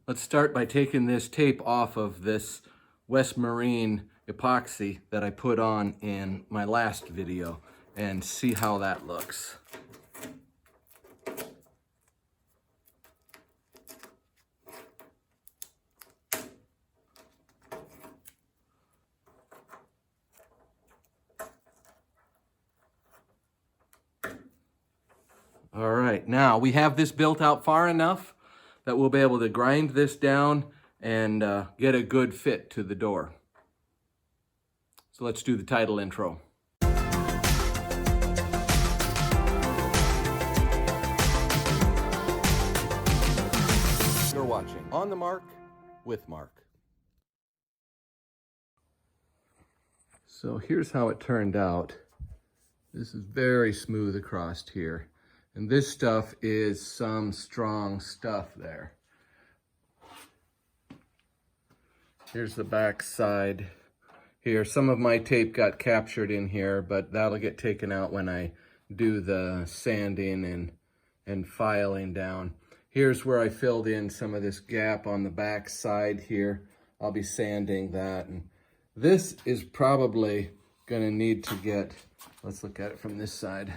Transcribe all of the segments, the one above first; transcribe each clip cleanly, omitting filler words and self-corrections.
Let's start by taking this tape off of this West Marine epoxy that I put on in my last video and see how that looks. All right, now we have this built out far enough that we'll be able to grind this down and get a good fit to the door. So let's do the title intro. You're watching On the Mark with Mark. So here's how it turned out. This is very smooth across here. And this stuff is some strong stuff there. Here's the back side here. Some of my tape got captured in here, but that'll get taken out when I do the sanding and filing down. Here's where I filled in some of this gap on the back side here. I'll be sanding that. And this is probably gonna need to get, let's look at it from this side.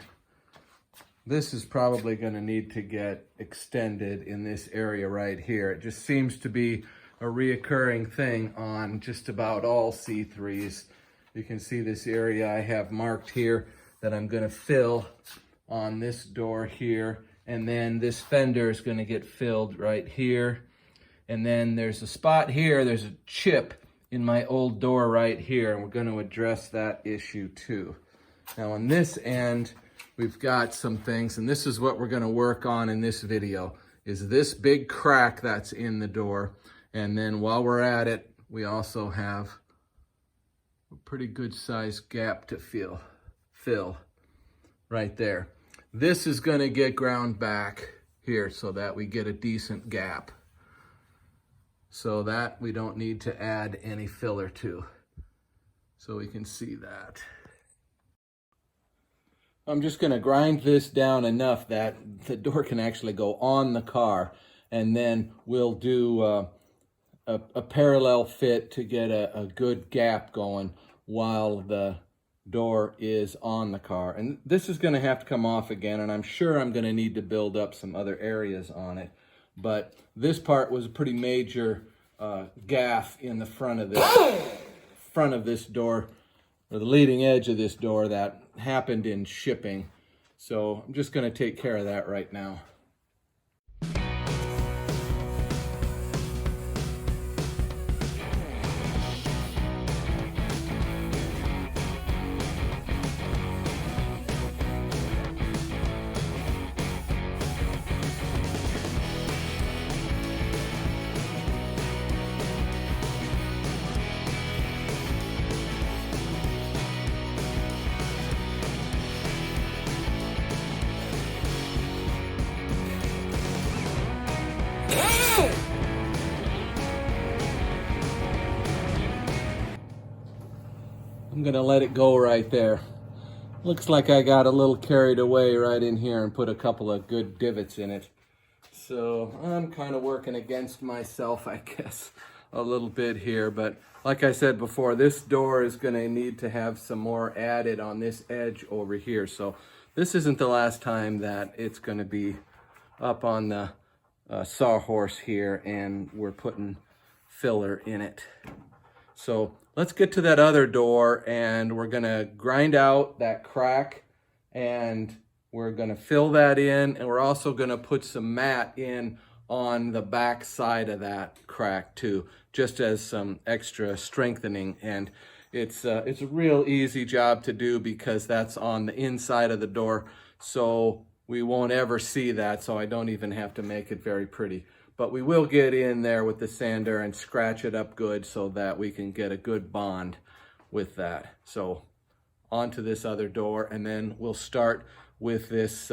This is probably going to need to get extended in this area right here. It just seems to be a reoccurring thing on just about all C3s. You can see this area I have marked here that I'm going to fill on this door here. And then this fender is going to get filled right here. And then there's a spot here. There's a chip in my old door right here. And we're going to address that issue too. Now on this end, we've got some things, and this is what we're going to work on in this video, is this big crack that's in the door. And then while we're at it, we also have a pretty good sized gap to fill right there. This is going to get ground back here so that we get a decent gap, so that we don't need to add any filler to. So we can see that. I'm just going to grind this down enough that the door can actually go on the car, and then we'll do a parallel fit to get a good gap going while the door is on the car. And this is going to have to come off again, and I'm sure I'm going to need to build up some other areas on it. But this part was a pretty major gaff in the front of this door, or the leading edge of this door, that happened in shipping. So I'm just going to take care of that right now. I'm gonna let it go right there. Looks like I got a little carried away right in here and put a couple of good divots in it. So I'm kind of working against myself, I guess, a little bit here. But like I said before, this door is gonna need to have some more added on this edge over here. So this isn't the last time that it's gonna be up on the sawhorse here and we're putting filler in it. So let's get to that other door, and we're gonna grind out that crack, and we're gonna fill that in, and we're also gonna put some mat in on the back side of that crack too, just as some extra strengthening. And it's a real easy job to do because that's on the inside of the door, so we won't ever see that, so I don't even have to make it very pretty. But we will get in there with the sander and scratch it up good so that we can get a good bond with that. So onto this other door, and then we'll start with this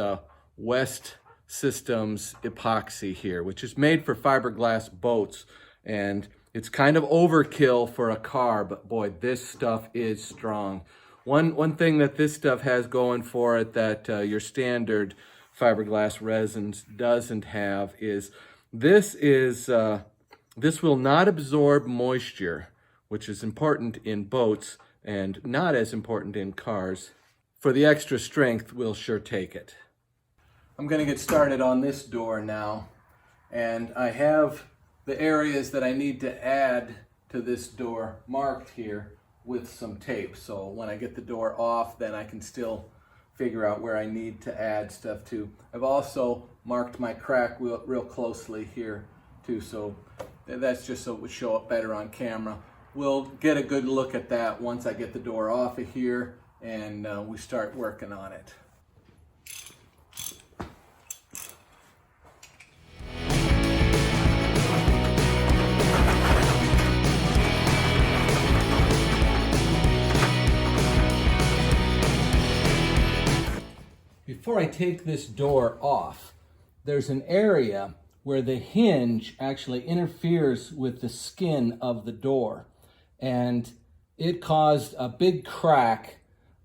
West Systems epoxy here, which is made for fiberglass boats. And it's kind of overkill for a car, but boy, this stuff is strong. One thing that this stuff has going for it that your standard fiberglass resins doesn't have is this is This will not absorb moisture, which is important in boats and not as important in cars. For the extra strength, we'll sure take it. I'm going to get started on this door now, and I have the areas that I need to add to this door marked here with some tape. So when I get the door off, then I can still figure out where I need to add stuff to. I've also marked my crack real closely here too, so that's just so it would show up better on camera. We'll get a good look at that once I get the door off of here and we start working on it. Before I take this door off, there's an area where the hinge actually interferes with the skin of the door, and it caused a big crack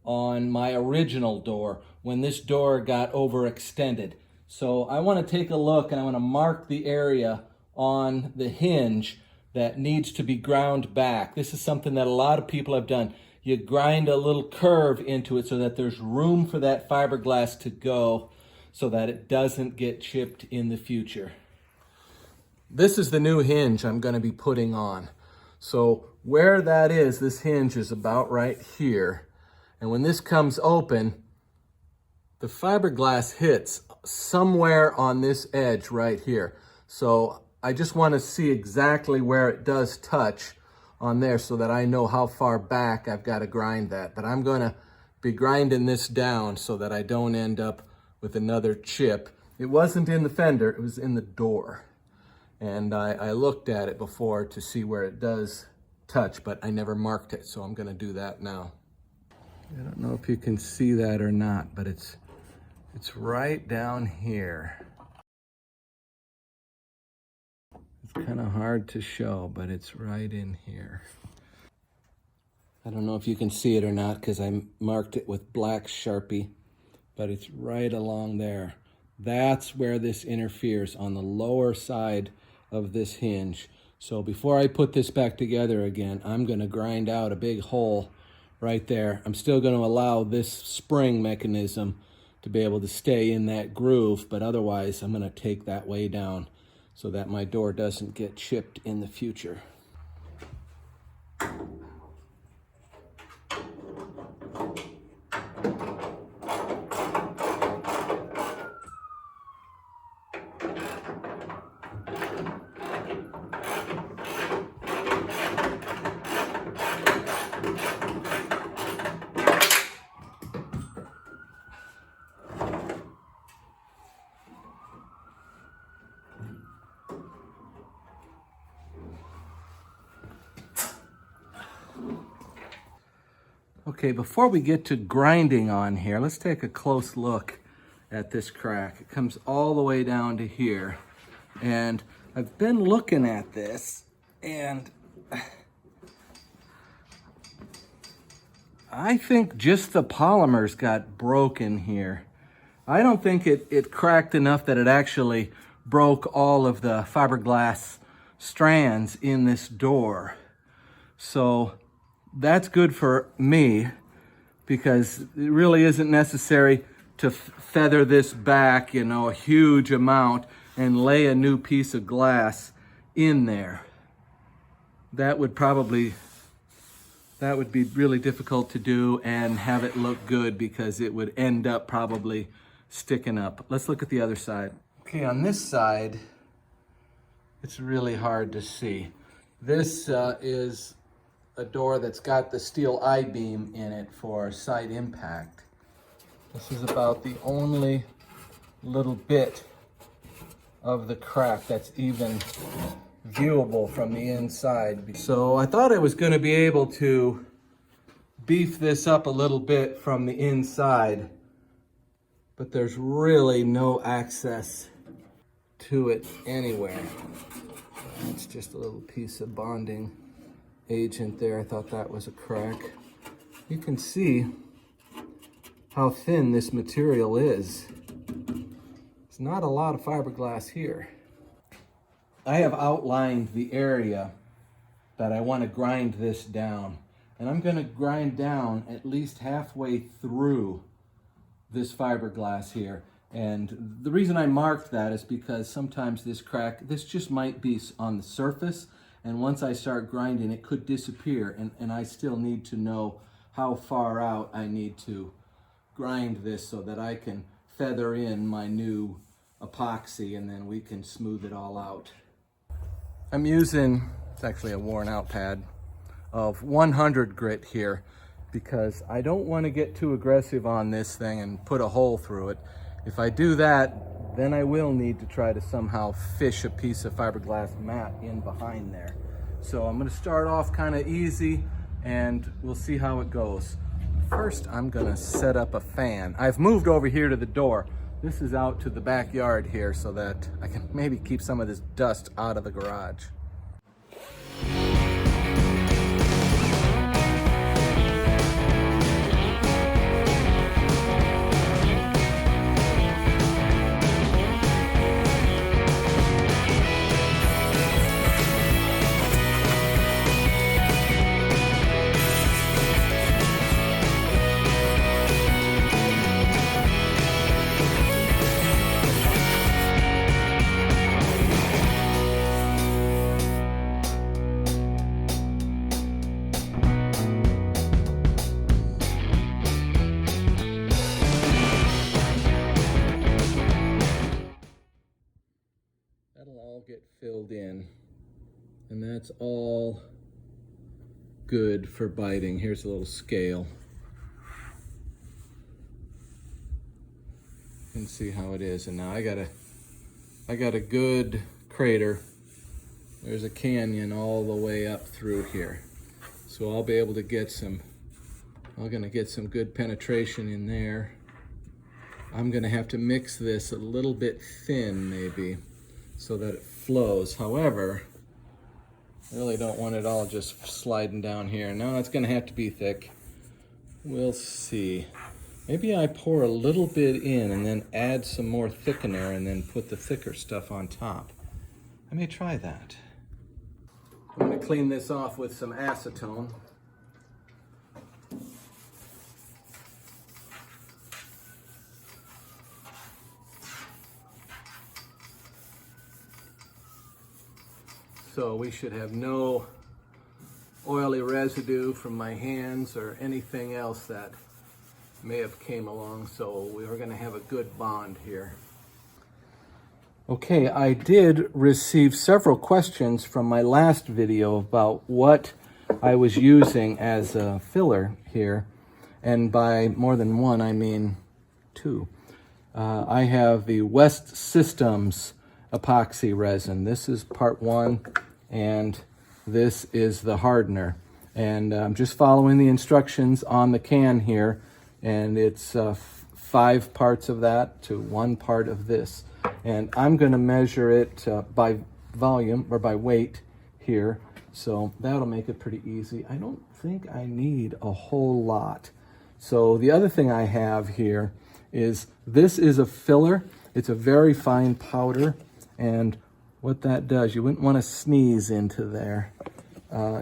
on my original door when this door got overextended. So I want to take a look and I want to mark the area on the hinge that needs to be ground back. This is something that a lot of people have done. You grind a little curve into it so that there's room for that fiberglass to go so that it doesn't get chipped in the future. This is the new hinge I'm going to be putting on. So where that is, this hinge is about right here. And when this comes open, the fiberglass hits somewhere on this edge right here. So I just want to see exactly where it does touch on there so that I know how far back I've got to grind that. But I'm going to be grinding this down so that I don't end up with another chip. It wasn't in the fender, it was in the door. And I looked at it before to see where it does touch, but I never marked it, so I'm going to do that now. I don't know if you can see that or not, but it's right down here. It's kind of hard to show, but it's right in here. I don't know if you can see it or not because I marked it with black Sharpie, but it's right along there. That's where this interferes, on the lower side of this hinge. So before I put this back together again, I'm going to grind out a big hole right there. I'm still going to allow this spring mechanism to be able to stay in that groove, but otherwise I'm going to take that way down so that my door doesn't get chipped in the future. Okay, before we get to grinding on here, let's take a close look at this crack. It comes all the way down to here. And I've been looking at this, and I think just the polymers got broken here. I don't think it cracked enough that it actually broke all of the fiberglass strands in this door. So that's good for me because it really isn't necessary to feather this back, you know, a huge amount and lay a new piece of glass in there. That would be really difficult to do and have it look good because it would end up probably sticking up. Let's look at the other side. Okay, on this side, it's really hard to see. This is a door that's got the steel I-beam in it for side impact. This is about the only little bit of the crack that's even viewable from the inside. So I thought I was going to be able to beef this up a little bit from the inside, but there's really no access to it anywhere. It's just a little piece of bonding agent there. I thought that was a crack. You can see how thin this material is. There's not a lot of fiberglass here. I have outlined the area that I want to grind this down. And I'm going to grind down at least halfway through this fiberglass here. And the reason I marked that is because sometimes this just might be on the surface, and once I start grinding it could disappear, and I still need to know how far out I need to grind this so that I can feather in my new epoxy and then we can smooth it all out. I'm using, it's actually a worn out pad, of 100 grit here because I don't want to get too aggressive on this thing and put a hole through it. If I do that, then I will need to try to somehow fish a piece of fiberglass mat in behind there. So I'm going to start off kind of easy and we'll see how it goes. First, I'm going to set up a fan. I've moved over here to the door. This is out to the backyard here so that I can maybe keep some of this dust out of the garage. That'll all get filled in, and that's all good for biting. Here's a little scale. You can see how it is, and now I got a good crater. There's a canyon all the way up through here, so I'll be able to get some good penetration in there. I'm gonna have to mix this a little bit thin maybe so that it flows. However, I really don't want it all just sliding down here. No, it's gonna have to be thick. We'll see. Maybe I pour a little bit in and then add some more thickener and then put the thicker stuff on top. I may try that. I'm gonna clean this off with some acetone. So we should have no oily residue from my hands or anything else that may have came along. So we're gonna have a good bond here. Okay, I did receive several questions from my last video about what I was using as a filler here. And by more than one, I mean two. I have the West Systems epoxy resin. This is part 1, and this is the hardener. And I'm just following the instructions on the can here, and it's 5 parts of that to 1 part of this. And I'm going to measure it by volume or by weight here, so that'll make it pretty easy. I don't think I need a whole lot. So the other thing I have here is this is a filler. It's a very fine powder. And what that does, you wouldn't want to sneeze into there,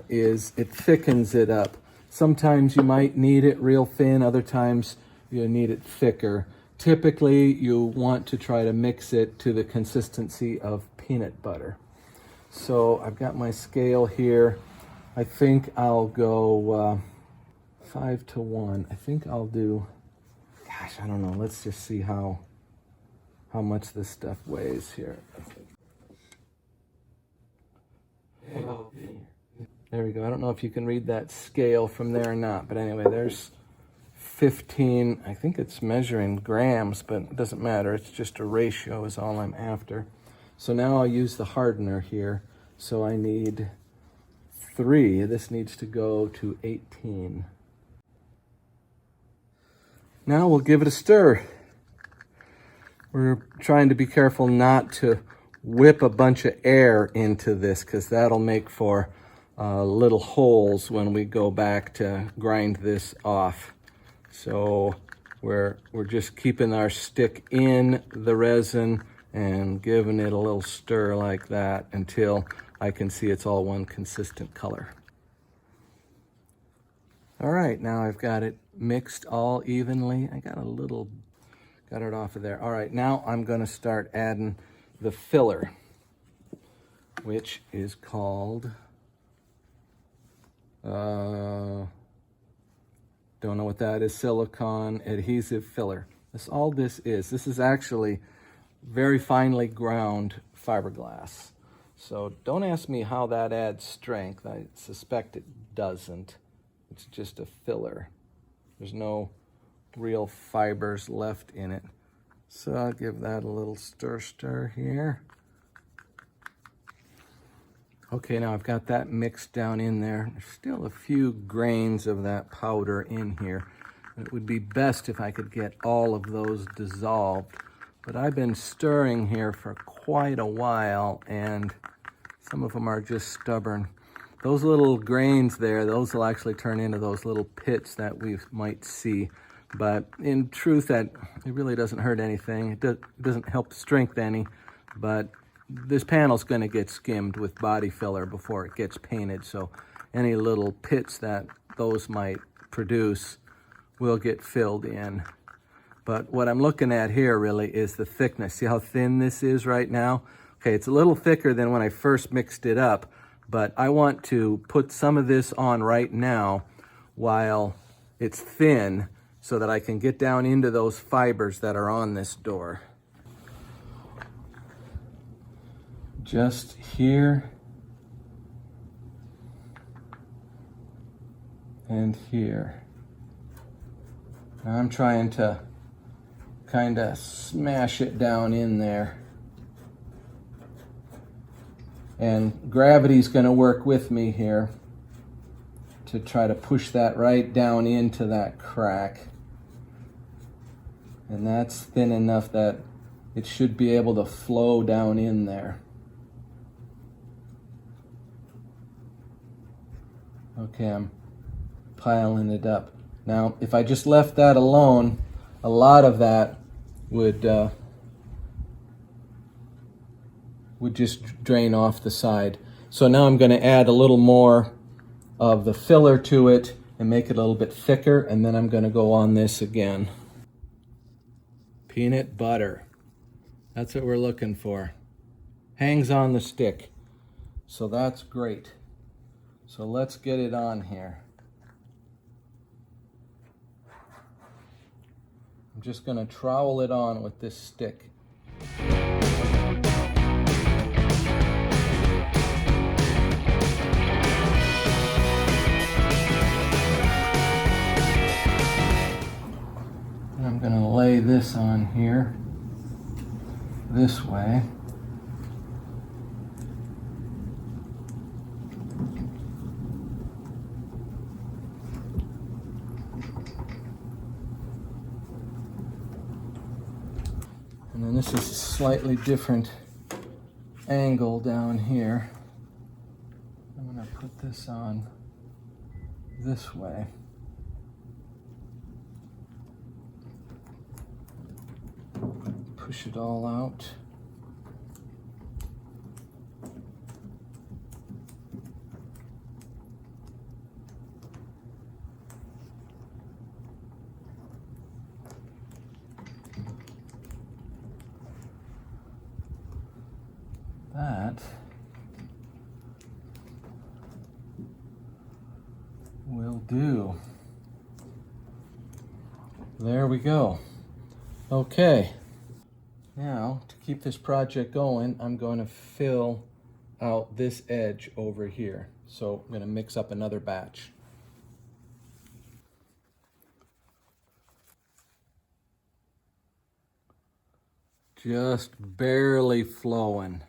is it thickens it up. Sometimes you might need it real thin, other times you need it thicker. Typically, you want to try to mix it to the consistency of peanut butter. So I've got my scale here. I think I'll go 5 to 1. I think I'll do, gosh, I don't know. Let's just see how much this stuff weighs here. There we go. I don't know if you can read that scale from there or not, but anyway, there's 15, I think it's measuring grams, but it doesn't matter. It's just a ratio is all I'm after. So now I'll use the hardener here. So I need 3. This needs to go to 18. Now we'll give it a stir. We're trying to be careful not to whip a bunch of air into this, because that'll make for little holes when we go back to grind this off. So we're just keeping our stick in the resin and giving it a little stir like that until I can see it's all one consistent color. All right, now I've got it mixed all evenly. I got it off of there. All right, now I'm gonna start adding the filler, which is called, don't know what that is, silicone adhesive filler. All this is. This is actually very finely ground fiberglass. So don't ask me how that adds strength. I suspect it doesn't. It's just a filler. There's no real fibers left in it. So I'll give that a little stir here. Okay, now I've got that mixed down in there. There's still a few grains of that powder in here. It would be best if I could get all of those dissolved. But I've been stirring here for quite a while, and some of them are just stubborn. Those little grains there, those will actually turn into those little pits that we might see. But in truth, that it really doesn't hurt anything. It doesn't help strength any, but this panel's going to get skimmed with body filler before it gets painted. So any little pits that those might produce will get filled in. But what I'm looking at here really is the thickness. See how thin this is right now? Okay, it's a little thicker than when I first mixed it up, but I want to put some of this on right now while it's thin so that I can get down into those fibers that are on this door. Just here and here. Now I'm trying to kind of smash it down in there. And gravity's going to work with me here to try to push that right down into that crack. And that's thin enough that it should be able to flow down in there. Okay, I'm piling it up. Now, if I just left that alone, a lot of that would just drain off the side. So now I'm going to add a little more of the filler to it and make it a little bit thicker, and then I'm going to go on this again. Peanut butter. That's what we're looking for. Hangs on the stick. So that's great. So let's get it on here. I'm just going to trowel it on with this stick. And I'm going to lay this on here this way. And then this is a slightly different angle down here. I'm going to put this on this way. Push it all out. That will do. There we go. Okay. Now, to keep this project going, I'm going to fill out this edge over here. So I'm going to mix up another batch. Just barely flowing.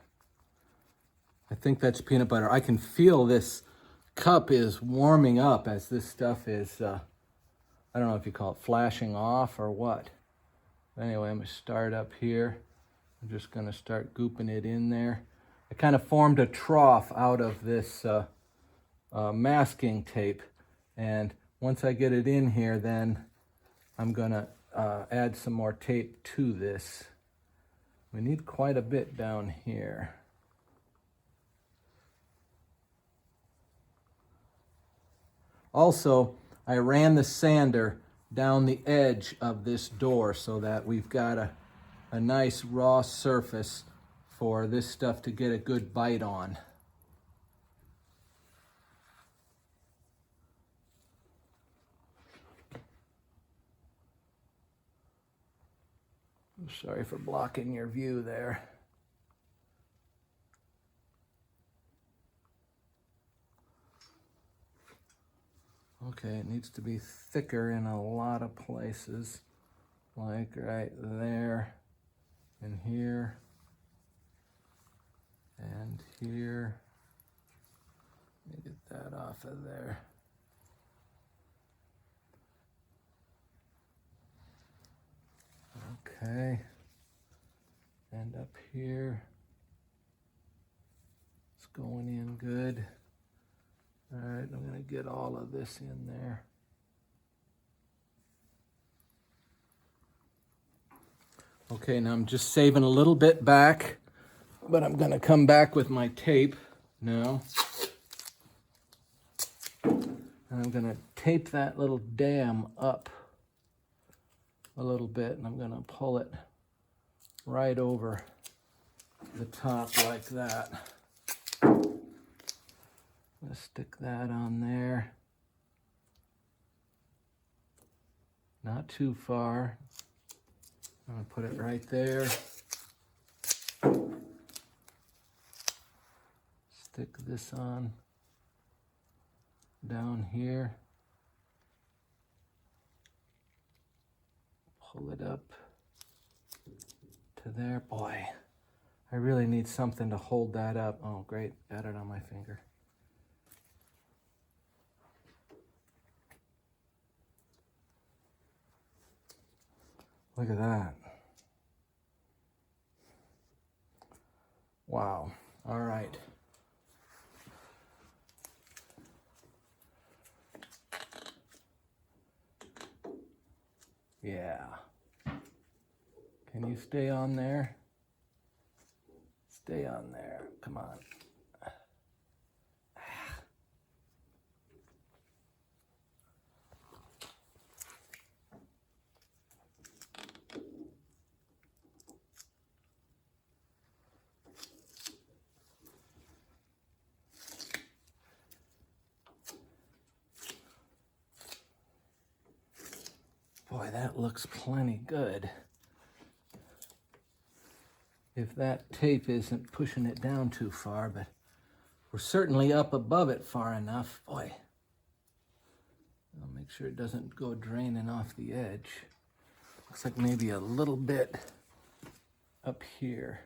I think that's peanut butter. I can feel this cup is warming up as this stuff is, I don't know if you call it flashing off or what. Anyway, I'm going to start up here. I'm just going to start gooping it in there. I kind of formed a trough out of this masking tape. And once I get it in here, then I'm going to add some more tape to this. We need quite a bit down here. Also, I ran the sander down the edge of this door so that we've got a nice raw surface for this stuff to get a good bite on. I'm sorry for blocking your view there. Okay, it needs to be thicker in a lot of places, like right there, and here, and here. Let me get that off of there. Okay, and up here, it's going in good. All right, I'm gonna get all of this in there. Okay, now I'm just saving a little bit back, but I'm gonna come back with my tape now. And I'm gonna tape that little dam up a little bit, and I'm gonna pull it right over the top like that. I'm gonna stick that on there. Not too far. I'm gonna put it right there. Stick this on down here. Pull it up to there. Boy, I really need something to hold that up. Oh, great, got it on my finger. Look at that. Wow. All right. Yeah. Can you stay on there? Stay on there. Come on. Boy, that looks plenty good. If that tape isn't pushing it down too far, but we're certainly up above it far enough. Boy, I'll make sure it doesn't go draining off the edge. Looks like maybe a little bit up here.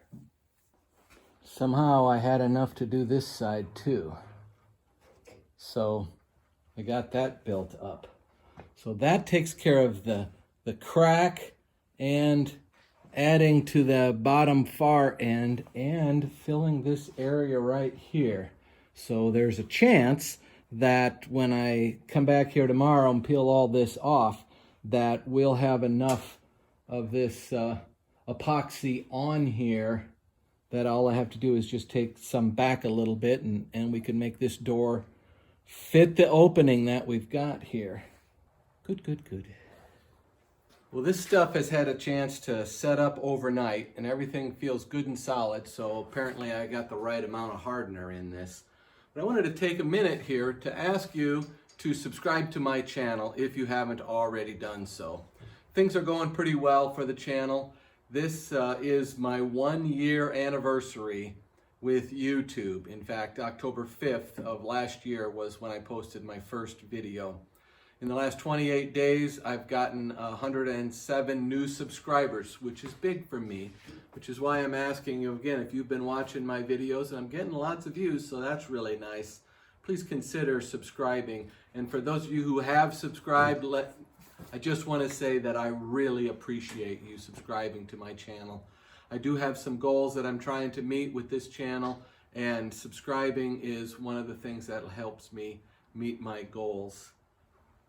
Somehow I had enough to do this side too. So I got that built up. So that takes care of the crack and adding to the bottom far end and filling this area right here. So there's a chance that when I come back here tomorrow and peel all this off, that we'll have enough of this epoxy on here that all I have to do is just take some back a little bit and we can make this door fit the opening that we've got here. Good, good, good. Well, this stuff has had a chance to set up overnight and everything feels good and solid, so apparently I got the right amount of hardener in this. But I wanted to take a minute here to ask you to subscribe to my channel if you haven't already done so. Things are going pretty well for the channel. This is my 1-year anniversary with YouTube. In fact, October 5th of last year was when I posted my first video. In the last 28 days, I've gotten 107 new subscribers, which is big for me, which is why I'm asking you again, if you've been watching my videos, and I'm getting lots of views, so that's really nice, please consider subscribing. And for those of you who have subscribed, I just want to say that I really appreciate you subscribing to my channel. I do have some goals that I'm trying to meet with this channel, and subscribing is one of the things that helps me meet my goals.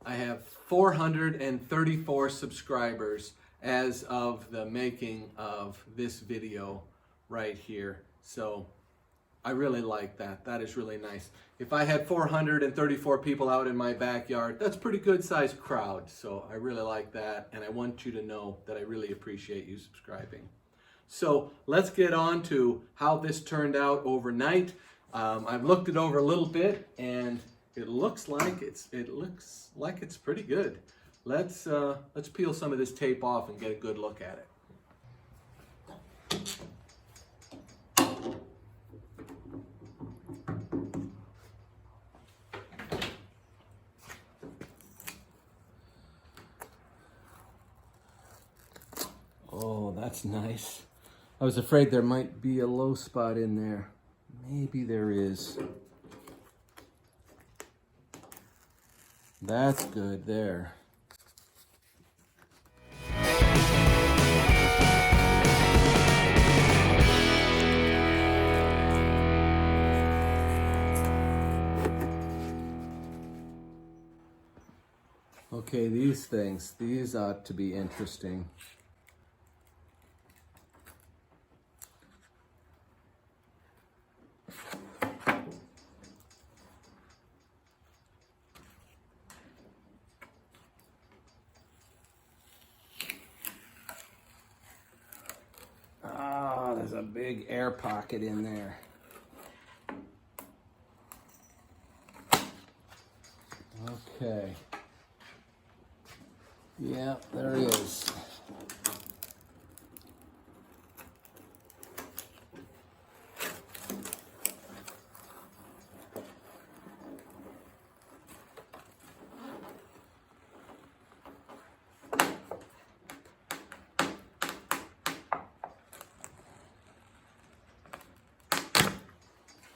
I have 434 subscribers as of the making of this video right here. So I really like that. That is really nice. If I had 434 people out in my backyard, that's a pretty good sized crowd. So I really like that, and I want you to know that I really appreciate you subscribing. So let's get on to how this turned out overnight. I've looked it over a little bit, and it looks like it's pretty good. Let's peel some of this tape off and get a good look at it. Oh, that's nice. I was afraid there might be a low spot in there. Maybe there is. That's good there. Okay, these ought to be interesting. Ah, there's a big air pocket in there. Okay. Yeah, there is.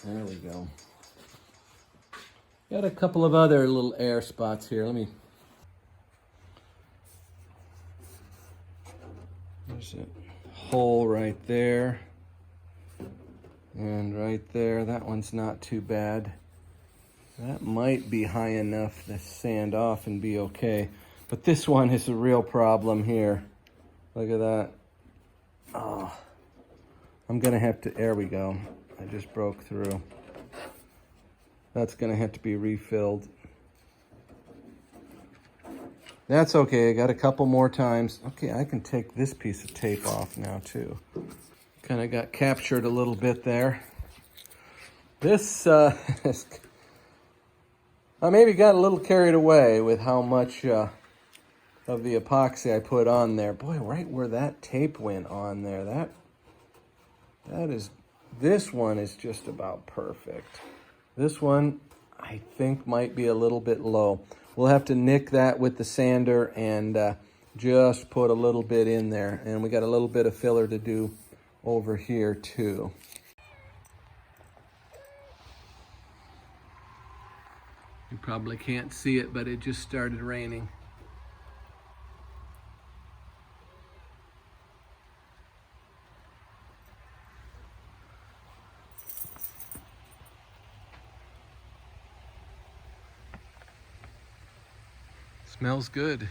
There we go. Got a couple of other little air spots here. There's a hole right there. And right there, that one's not too bad. That might be high enough to sand off and be okay. But this one is a real problem here. Look at that. Oh, I'm gonna have to, there we go. I just broke through. That's gonna have to be refilled. That's okay, I got a couple more times. Okay, I can take this piece of tape off now too. Kind of got captured a little bit there. This, I maybe got a little carried away with how much of the epoxy I put on there. Boy, right where that tape went on there, this one is just about perfect. This one, I think, might be a little bit low. We'll have to nick that with the sander and just put a little bit in there. And we got a little bit of filler to do over here too. You probably can't see it, but it just started raining. Smells good.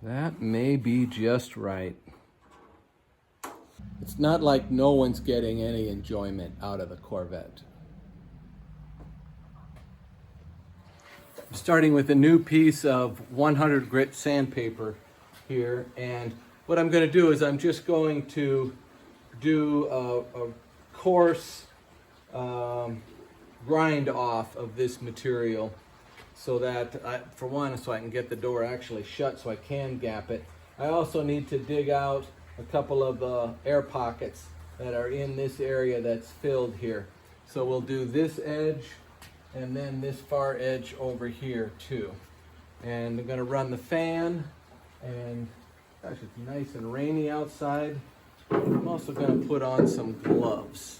That may be just right. It's not like no one's getting any enjoyment out of the Corvette. I'm starting with a new piece of 100 grit sandpaper here, and what I'm going to do is I'm just going to do a coarse grind off of this material, so that, for one, so I can get the door actually shut so I can gap it. I also need to dig out a couple of air pockets that are in this area that's filled here. So we'll do this edge and then this far edge over here too. And I'm gonna run the fan, and gosh, it's nice and rainy outside. I'm also going to put on some gloves.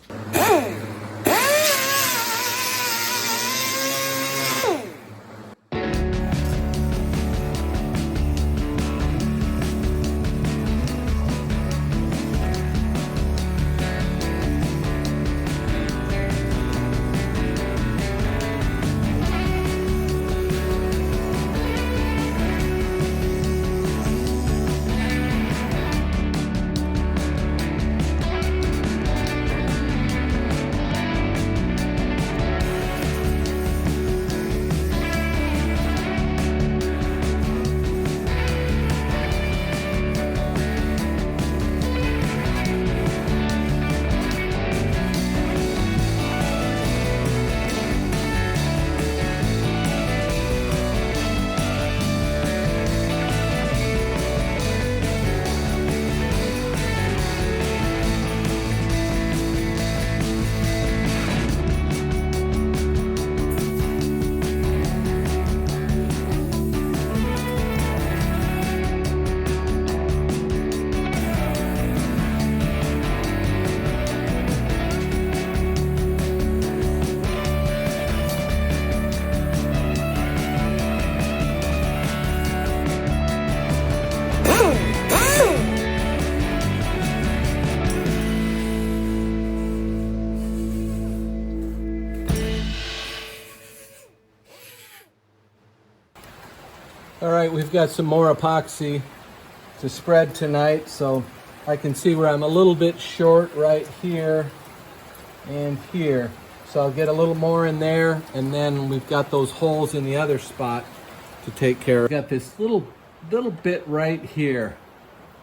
All right, we've got some more epoxy to spread tonight, so I can see where I'm a little bit short right here and here. So I'll get a little more in there, and then we've got those holes in the other spot to take care of. Got this little bit right here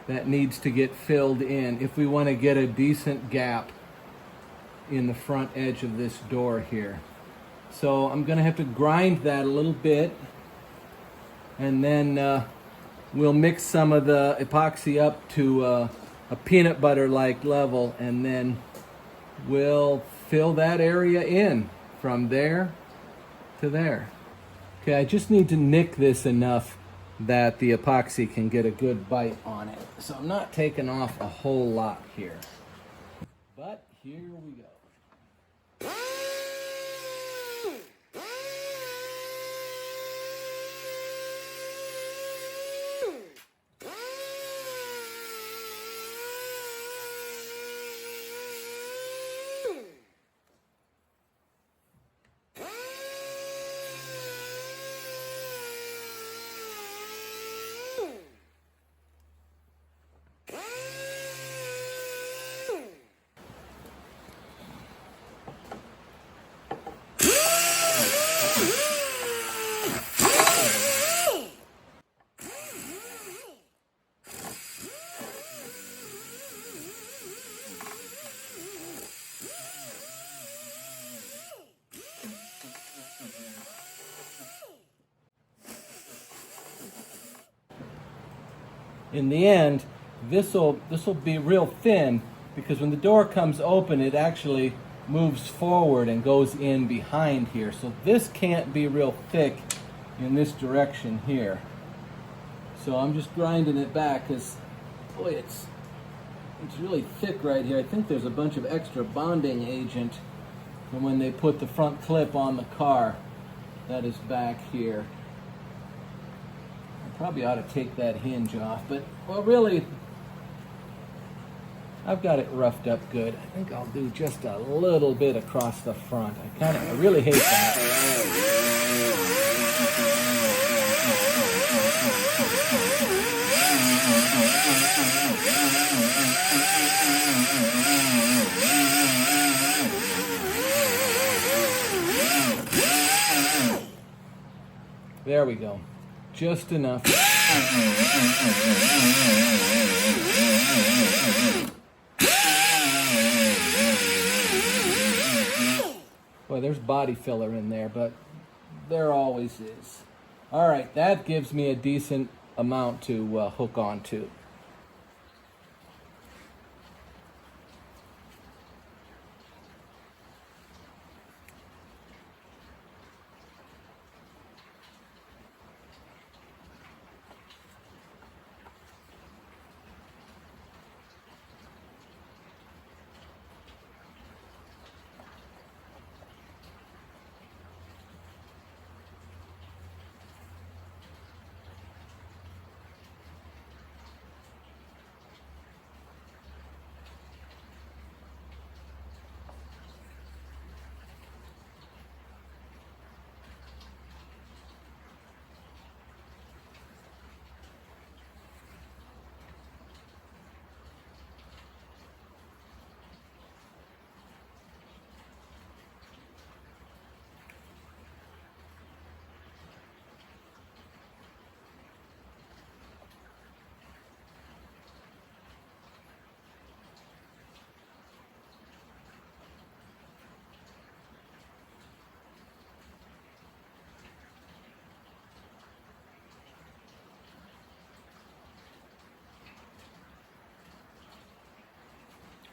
that needs to get filled in if we want to get a decent gap in the front edge of this door here. So I'm going to have to grind that a little bit, and then we'll mix some of the epoxy up to a peanut butter like level, and then we'll fill that area in from there to there. Okay, I just need to nick this enough that the epoxy can get a good bite on it. So I'm not taking off a whole lot here. But here we go. In the end, this'll be real thin, because when the door comes open, it actually moves forward and goes in behind here. So this can't be real thick in this direction here. So I'm just grinding it back, because boy, it's really thick right here. I think there's a bunch of extra bonding agent from when they put the front clip on the car that is back here. I probably ought to take that hinge off, but well, really, I've got it roughed up good. I think I'll do just a little bit across the front. I really hate that. There we go. Just enough. Well, there's body filler in there, but there always is. All right, that gives me a decent amount to hook onto.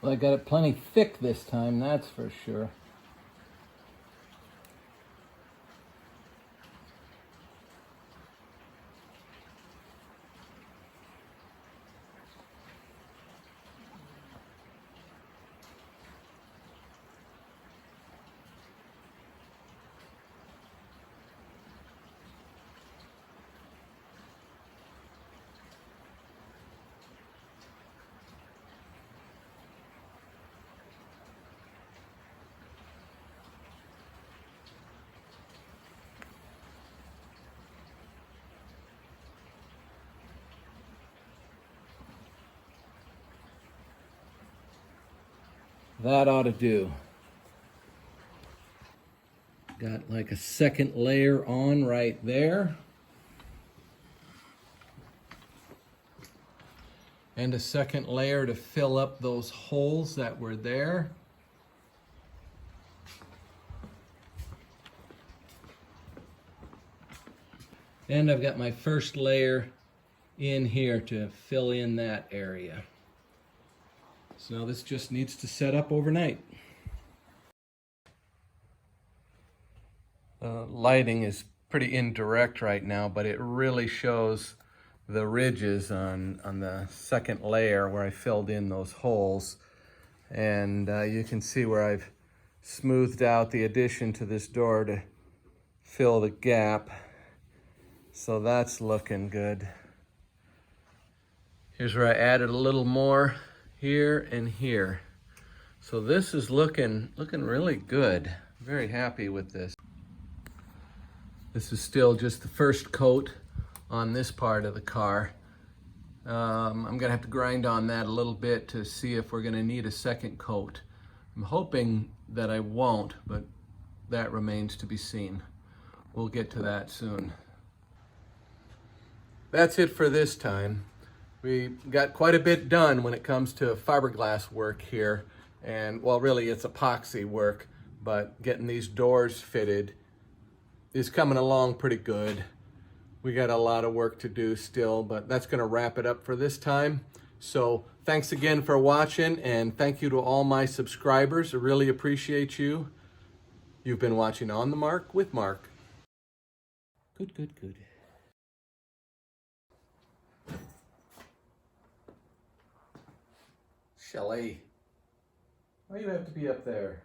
Well, I got it plenty thick this time, that's for sure. That ought to do. Got like a second layer on right there. And a second layer to fill up those holes that were there. And I've got my first layer in here to fill in that area. So now this just needs to set up overnight. Lighting is pretty indirect right now, but it really shows the ridges on the second layer where I filled in those holes. And you can see where I've smoothed out the addition to this door to fill the gap. So that's looking good. Here's where I added a little more here and here. So this is looking really good. Very happy with this. This is still just the first coat on this part of the car. I'm gonna have to grind on that a little bit to see if we're gonna need a second coat. I'm hoping that I won't, but that remains to be seen. We'll get to that soon. That's it for this time. We got quite a bit done when it comes to fiberglass work here. And well, really it's epoxy work, but getting these doors fitted is coming along pretty good. We got a lot of work to do still, but that's gonna wrap it up for this time. So thanks again for watching, and thank you to all my subscribers. I really appreciate you. You've been watching On the Mark with Mark. Good, good, good. Shelley, why do you have to be up there?